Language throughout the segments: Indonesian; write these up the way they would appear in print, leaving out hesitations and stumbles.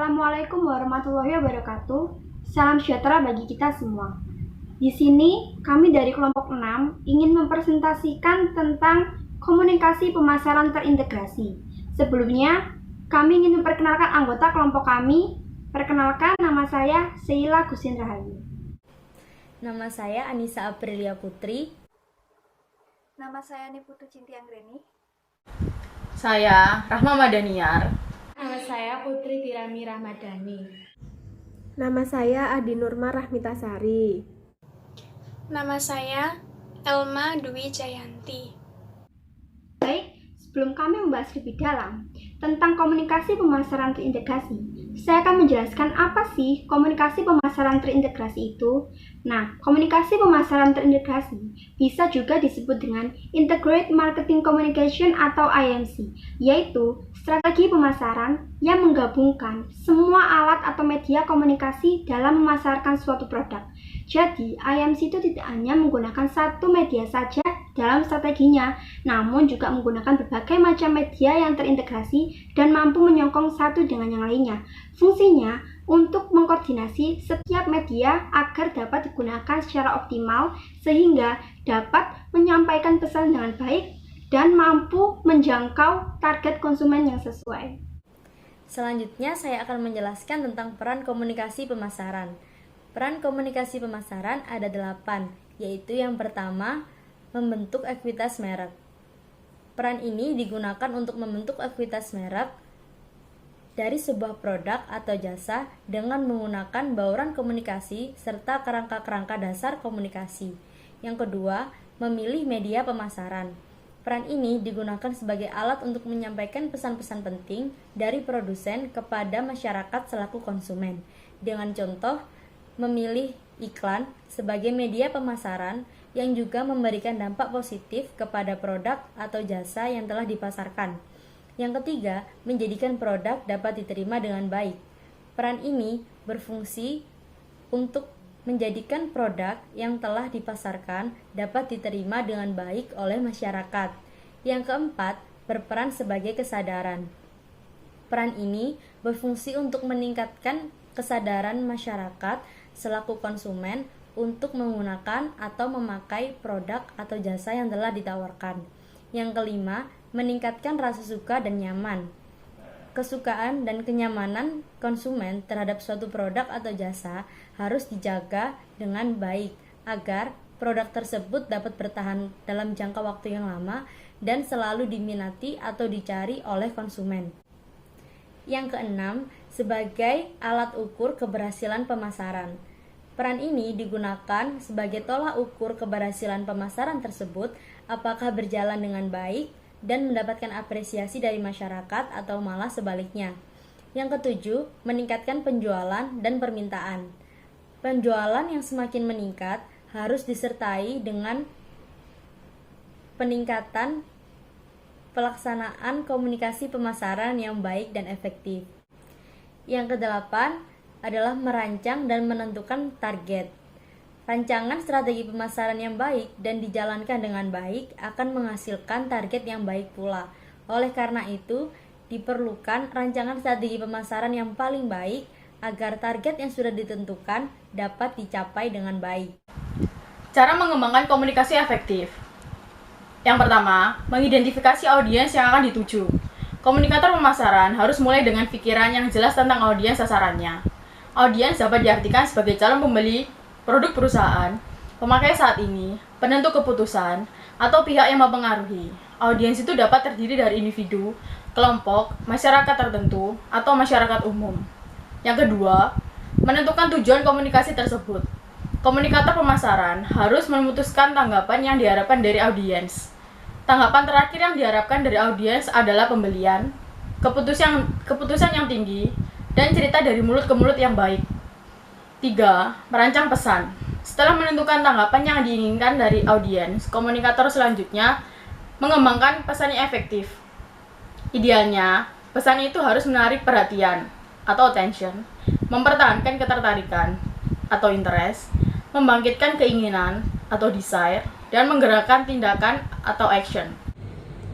Assalamualaikum warahmatullahi wabarakatuh. Salam sejahtera bagi kita semua. Di sini kami dari kelompok 6 ingin mempresentasikan tentang komunikasi pemasaran terintegrasi. Sebelumnya, kami ingin memperkenalkan anggota kelompok kami. Perkenalkan, nama saya Sheila Gusin Rahayu. Nama saya Anissa Aprilia Putri. Nama saya Niputu Cintianggreni. Saya Rahma Madaniar. Nama saya Putri Tirami Rahmadani. Nama saya Adi Nurma Rahmitasari. Nama saya Elma Dwi Jayanti. Baik, sebelum kami membahas lebih dalam tentang komunikasi pemasaran terintegrasi, saya akan menjelaskan apa sih komunikasi pemasaran terintegrasi itu. Nah, komunikasi pemasaran terintegrasi bisa juga disebut dengan Integrated Marketing Communication atau IMC, yaitu strategi pemasaran yang menggabungkan semua alat atau media komunikasi dalam memasarkan suatu produk. Jadi, IMC itu tidak hanya menggunakan satu media saja dalam strateginya, namun juga menggunakan berbagai macam media yang terintegrasi dan mampu menyongkong satu dengan yang lainnya. Fungsinya untuk mengkoordinasi setiap media agar dapat digunakan secara optimal sehingga dapat menyampaikan pesan dengan baik dan mampu menjangkau target konsumen yang sesuai. Selanjutnya saya akan menjelaskan tentang peran komunikasi pemasaran. Peran komunikasi pemasaran ada 8, yaitu yang pertama, membentuk ekuitas merek. Peran ini digunakan untuk membentuk ekuitas merek dari sebuah produk atau jasa dengan menggunakan bauran komunikasi serta kerangka-kerangka dasar komunikasi. Yang kedua, memilih media pemasaran. Peran ini digunakan sebagai alat untuk menyampaikan pesan-pesan penting dari produsen kepada masyarakat selaku konsumen. Dengan contoh, memilih iklan sebagai media pemasaran yang juga memberikan dampak positif kepada produk atau jasa yang telah dipasarkan. Yang ketiga, menjadikan produk dapat diterima dengan baik. Peran ini berfungsi untuk menjadikan produk yang telah dipasarkan dapat diterima dengan baik oleh masyarakat. Yang keempat, berperan sebagai kesadaran. Peran ini berfungsi untuk meningkatkan kesadaran masyarakat selaku konsumen untuk menggunakan atau memakai produk atau jasa yang telah ditawarkan. Yang kelima, meningkatkan rasa suka dan nyaman. Kesukaan dan kenyamanan konsumen terhadap suatu produk atau jasa harus dijaga dengan baik agar produk tersebut dapat bertahan dalam jangka waktu yang lama dan selalu diminati atau dicari oleh konsumen. Yang keenam, sebagai alat ukur keberhasilan pemasaran. Peran ini digunakan sebagai tolak ukur keberhasilan pemasaran tersebut apakah berjalan dengan baik dan mendapatkan apresiasi dari masyarakat atau malah sebaliknya. Yang ketujuh, meningkatkan penjualan dan permintaan. Penjualan yang semakin meningkat harus disertai dengan peningkatan pelaksanaan komunikasi pemasaran yang baik dan efektif. Yang kedelapan adalah merancang dan menentukan target. Rancangan strategi pemasaran yang baik dan dijalankan dengan baik akan menghasilkan target yang baik pula. Oleh karena itu, diperlukan rancangan strategi pemasaran yang paling baik agar target yang sudah ditentukan dapat dicapai dengan baik. Cara mengembangkan komunikasi efektif. Yang pertama, mengidentifikasi audiens yang akan dituju. Komunikator pemasaran harus mulai dengan pikiran yang jelas tentang audiens sasarannya. Audiens dapat diartikan sebagai calon pembeli produk perusahaan, pemakai saat ini, penentu keputusan, atau pihak yang mempengaruhi. Audiens itu dapat terdiri dari individu, kelompok, masyarakat tertentu, atau masyarakat umum. Yang kedua, menentukan tujuan komunikasi tersebut. Komunikator pemasaran harus memutuskan tanggapan yang diharapkan dari audiens. Tanggapan terakhir yang diharapkan dari audiens adalah pembelian, keputusan yang tinggi, dan cerita dari mulut ke mulut yang baik. 3. Merancang pesan. Setelah menentukan tanggapan yang diinginkan dari audiens, komunikator selanjutnya mengembangkan pesan yang efektif. Idealnya, pesan itu harus menarik perhatian atau attention, mempertahankan ketertarikan atau interest, membangkitkan keinginan atau desire, dan menggerakkan tindakan atau action.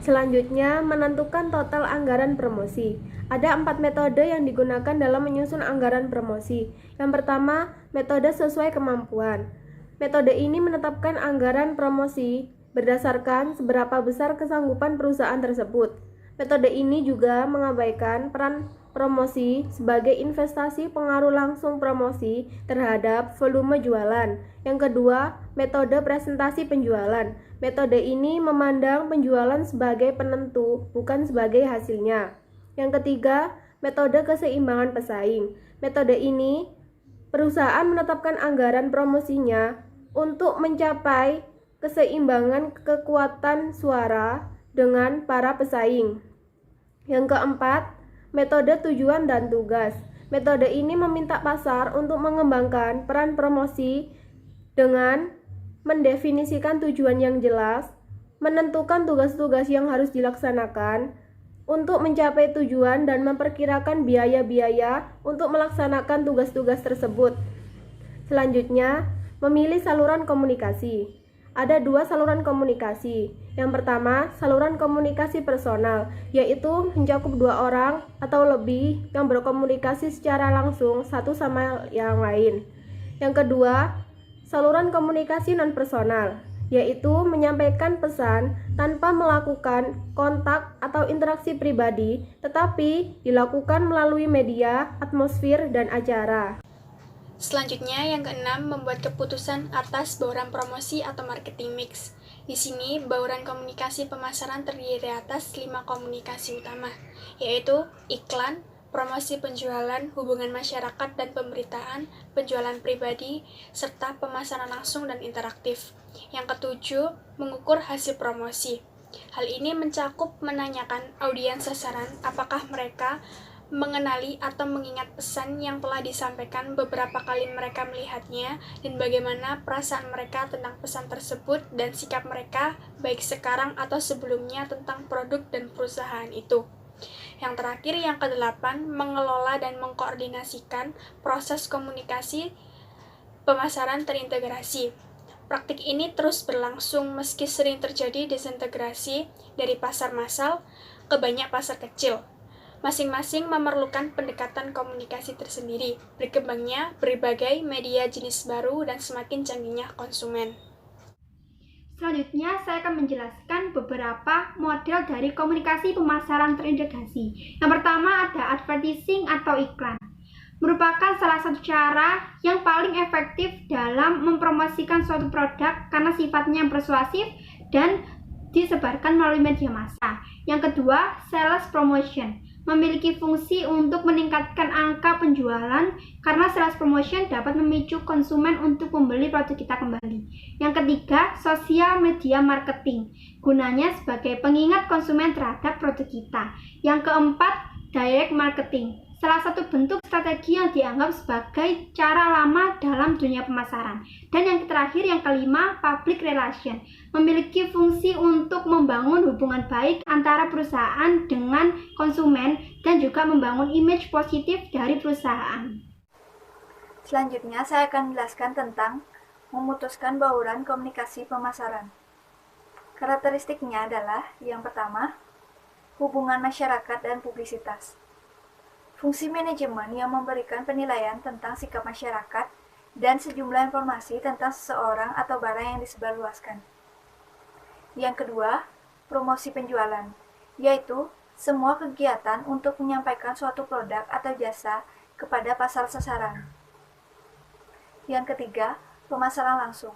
Selanjutnya, menentukan total anggaran promosi. Ada 4 metode yang digunakan dalam menyusun anggaran promosi. Yang pertama, metode sesuai kemampuan. Metode ini menetapkan anggaran promosi berdasarkan seberapa besar kesanggupan perusahaan tersebut. Metode ini juga mengabaikan peran promosi sebagai investasi pengaruh langsung promosi terhadap volume jualan. Yang kedua, metode presentasi penjualan. Metode ini memandang penjualan sebagai penentu, bukan sebagai hasilnya. Yang ketiga, metode keseimbangan pesaing. Metode ini, perusahaan menetapkan anggaran promosinya untuk mencapai keseimbangan kekuatan suara dengan para pesaing. Yang keempat, metode tujuan dan tugas. Metode ini meminta pasar untuk mengembangkan peran promosi dengan mendefinisikan tujuan yang jelas, menentukan tugas-tugas yang harus dilaksanakan untuk mencapai tujuan dan memperkirakan biaya-biaya untuk melaksanakan tugas-tugas tersebut. Selanjutnya, memilih saluran komunikasi. Ada 2 saluran komunikasi. Yang pertama, saluran komunikasi personal, yaitu mencakup 2 orang atau lebih yang berkomunikasi secara langsung satu sama yang lain. Yang kedua, saluran komunikasi non-personal, yaitu menyampaikan pesan tanpa melakukan kontak atau interaksi pribadi, tetapi dilakukan melalui media, atmosfer, dan acara. Selanjutnya, yang keenam, membuat keputusan atas bauran promosi atau marketing mix. Di sini, bauran komunikasi pemasaran terdiri atas 5 komunikasi utama, yaitu iklan, promosi penjualan, hubungan masyarakat dan pemberitaan, penjualan pribadi, serta pemasaran langsung dan interaktif. Yang ketujuh, mengukur hasil promosi. Hal ini mencakup menanyakan audiens sasaran apakah mereka mengenali atau mengingat pesan yang telah disampaikan beberapa kali mereka melihatnya, dan bagaimana perasaan mereka tentang pesan tersebut dan sikap mereka baik sekarang atau sebelumnya tentang produk dan perusahaan itu. Yang terakhir, yang kedelapan, mengelola dan mengkoordinasikan proses komunikasi pemasaran terintegrasi. Praktik ini terus berlangsung meski sering terjadi desintegrasi dari pasar massal ke banyak pasar kecil. Masing-masing memerlukan pendekatan komunikasi tersendiri, berkembangnya berbagai media jenis baru dan semakin canggihnya konsumen. Selanjutnya, saya akan menjelaskan beberapa model dari komunikasi pemasaran terintegrasi. Yang pertama ada advertising atau iklan. Merupakan salah satu cara yang paling efektif dalam mempromosikan suatu produk karena sifatnya persuasif dan disebarkan melalui media massa. Yang kedua, sales promotion. Memiliki fungsi untuk meningkatkan angka penjualan karena sales promotion dapat memicu konsumen untuk membeli produk kita kembali. Yang ketiga, sosial media marketing. Gunanya sebagai pengingat konsumen terhadap produk kita. Yang keempat, direct marketing. Salah satu bentuk strategi yang dianggap sebagai cara lama dalam dunia pemasaran. Dan yang terakhir, yang kelima, public relation. Memiliki fungsi untuk membangun hubungan baik antara perusahaan dengan konsumen dan juga membangun image positif dari perusahaan. Selanjutnya, saya akan menjelaskan tentang memutuskan bauran komunikasi pemasaran. Karakteristiknya adalah, yang pertama, hubungan masyarakat dan publisitas. Fungsi manajemen yang memberikan penilaian tentang sikap masyarakat dan sejumlah informasi tentang seseorang atau barang yang disebarluaskan. Yang kedua, promosi penjualan, yaitu semua kegiatan untuk menyampaikan suatu produk atau jasa kepada pasar sasaran. Yang ketiga, pemasaran langsung.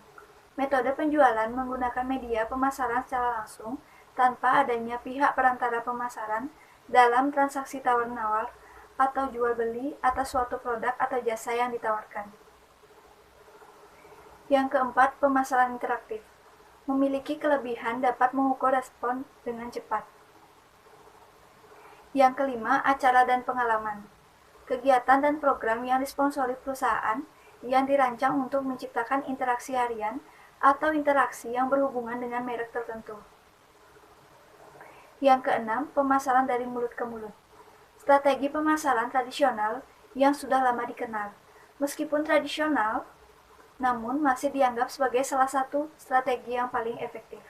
Metode penjualan menggunakan media pemasaran secara langsung tanpa adanya pihak perantara pemasaran dalam transaksi tawar-menawar atau jual beli atas suatu produk atau jasa yang ditawarkan. Yang keempat, pemasaran interaktif. Memiliki kelebihan dapat mengukur respon dengan cepat. Yang kelima, acara dan pengalaman. Kegiatan dan program yang disponsori perusahaan yang dirancang untuk menciptakan interaksi harian atau interaksi yang berhubungan dengan merek tertentu. Yang keenam, pemasaran dari mulut ke mulut. Strategi pemasaran tradisional yang sudah lama dikenal. Meskipun tradisional, namun masih dianggap sebagai salah satu strategi yang paling efektif.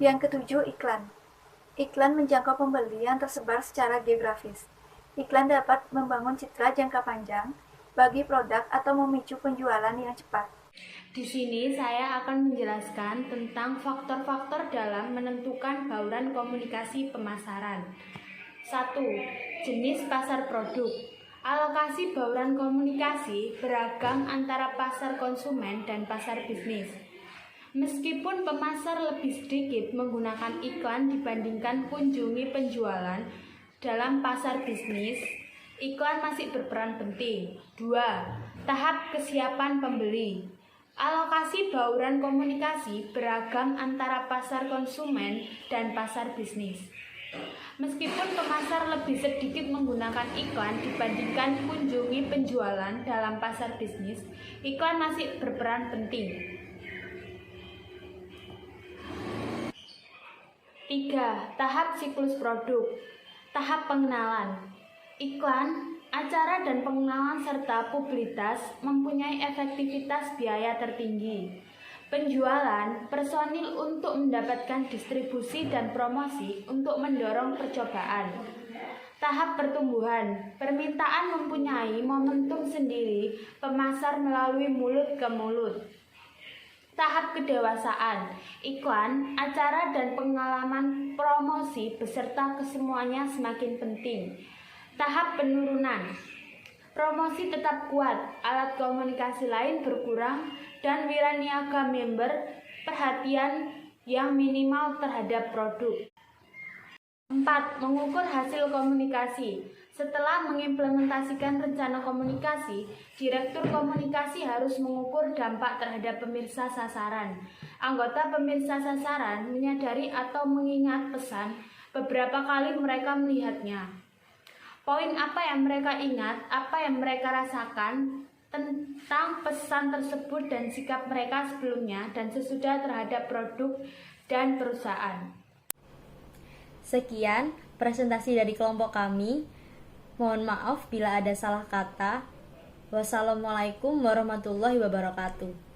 Yang ketujuh, iklan. Iklan menjangkau pembeli yang tersebar secara geografis. Iklan dapat membangun citra jangka panjang bagi produk atau memicu penjualan yang cepat. Di sini saya akan menjelaskan tentang faktor-faktor dalam menentukan bauran komunikasi pemasaran. 1. Jenis pasar produk. Alokasi bauran komunikasi beragam antara pasar konsumen dan pasar bisnis. Meskipun pemasar lebih sedikit menggunakan iklan dibandingkan kunjungi penjualan dalam pasar bisnis, iklan masih berperan penting. 2. Tahap kesiapan pembeli. Alokasi bauran komunikasi beragam antara pasar konsumen dan pasar bisnis. Meskipun pemasar lebih sedikit menggunakan iklan dibandingkan kunjungi penjualan dalam pasar bisnis, iklan masih berperan penting. 3. Tahap siklus produk. Tahap pengenalan. Iklan, acara dan pengenalan serta publisitas mempunyai efektivitas biaya tertinggi. Penjualan, personil untuk mendapatkan distribusi dan promosi untuk mendorong percobaan. Tahap pertumbuhan, permintaan mempunyai momentum sendiri, pemasar melalui mulut ke mulut. Tahap kedewasaan, iklan, acara dan pengalaman promosi beserta kesemuanya semakin penting. Tahap penurunan, promosi tetap kuat, alat komunikasi lain berkurang, dan wiraniaga member perhatian yang minimal terhadap produk. 4. Mengukur hasil komunikasi. Setelah mengimplementasikan rencana komunikasi, direktur komunikasi harus mengukur dampak terhadap pemirsa sasaran. Anggota pemirsa sasaran menyadari atau mengingat pesan beberapa kali mereka melihatnya. Poin apa yang mereka ingat, apa yang mereka rasakan tentang pesan tersebut dan sikap mereka sebelumnya dan sesudah terhadap produk dan perusahaan. Sekian presentasi dari kelompok kami. Mohon maaf bila ada salah kata. Wassalamualaikum warahmatullahi wabarakatuh.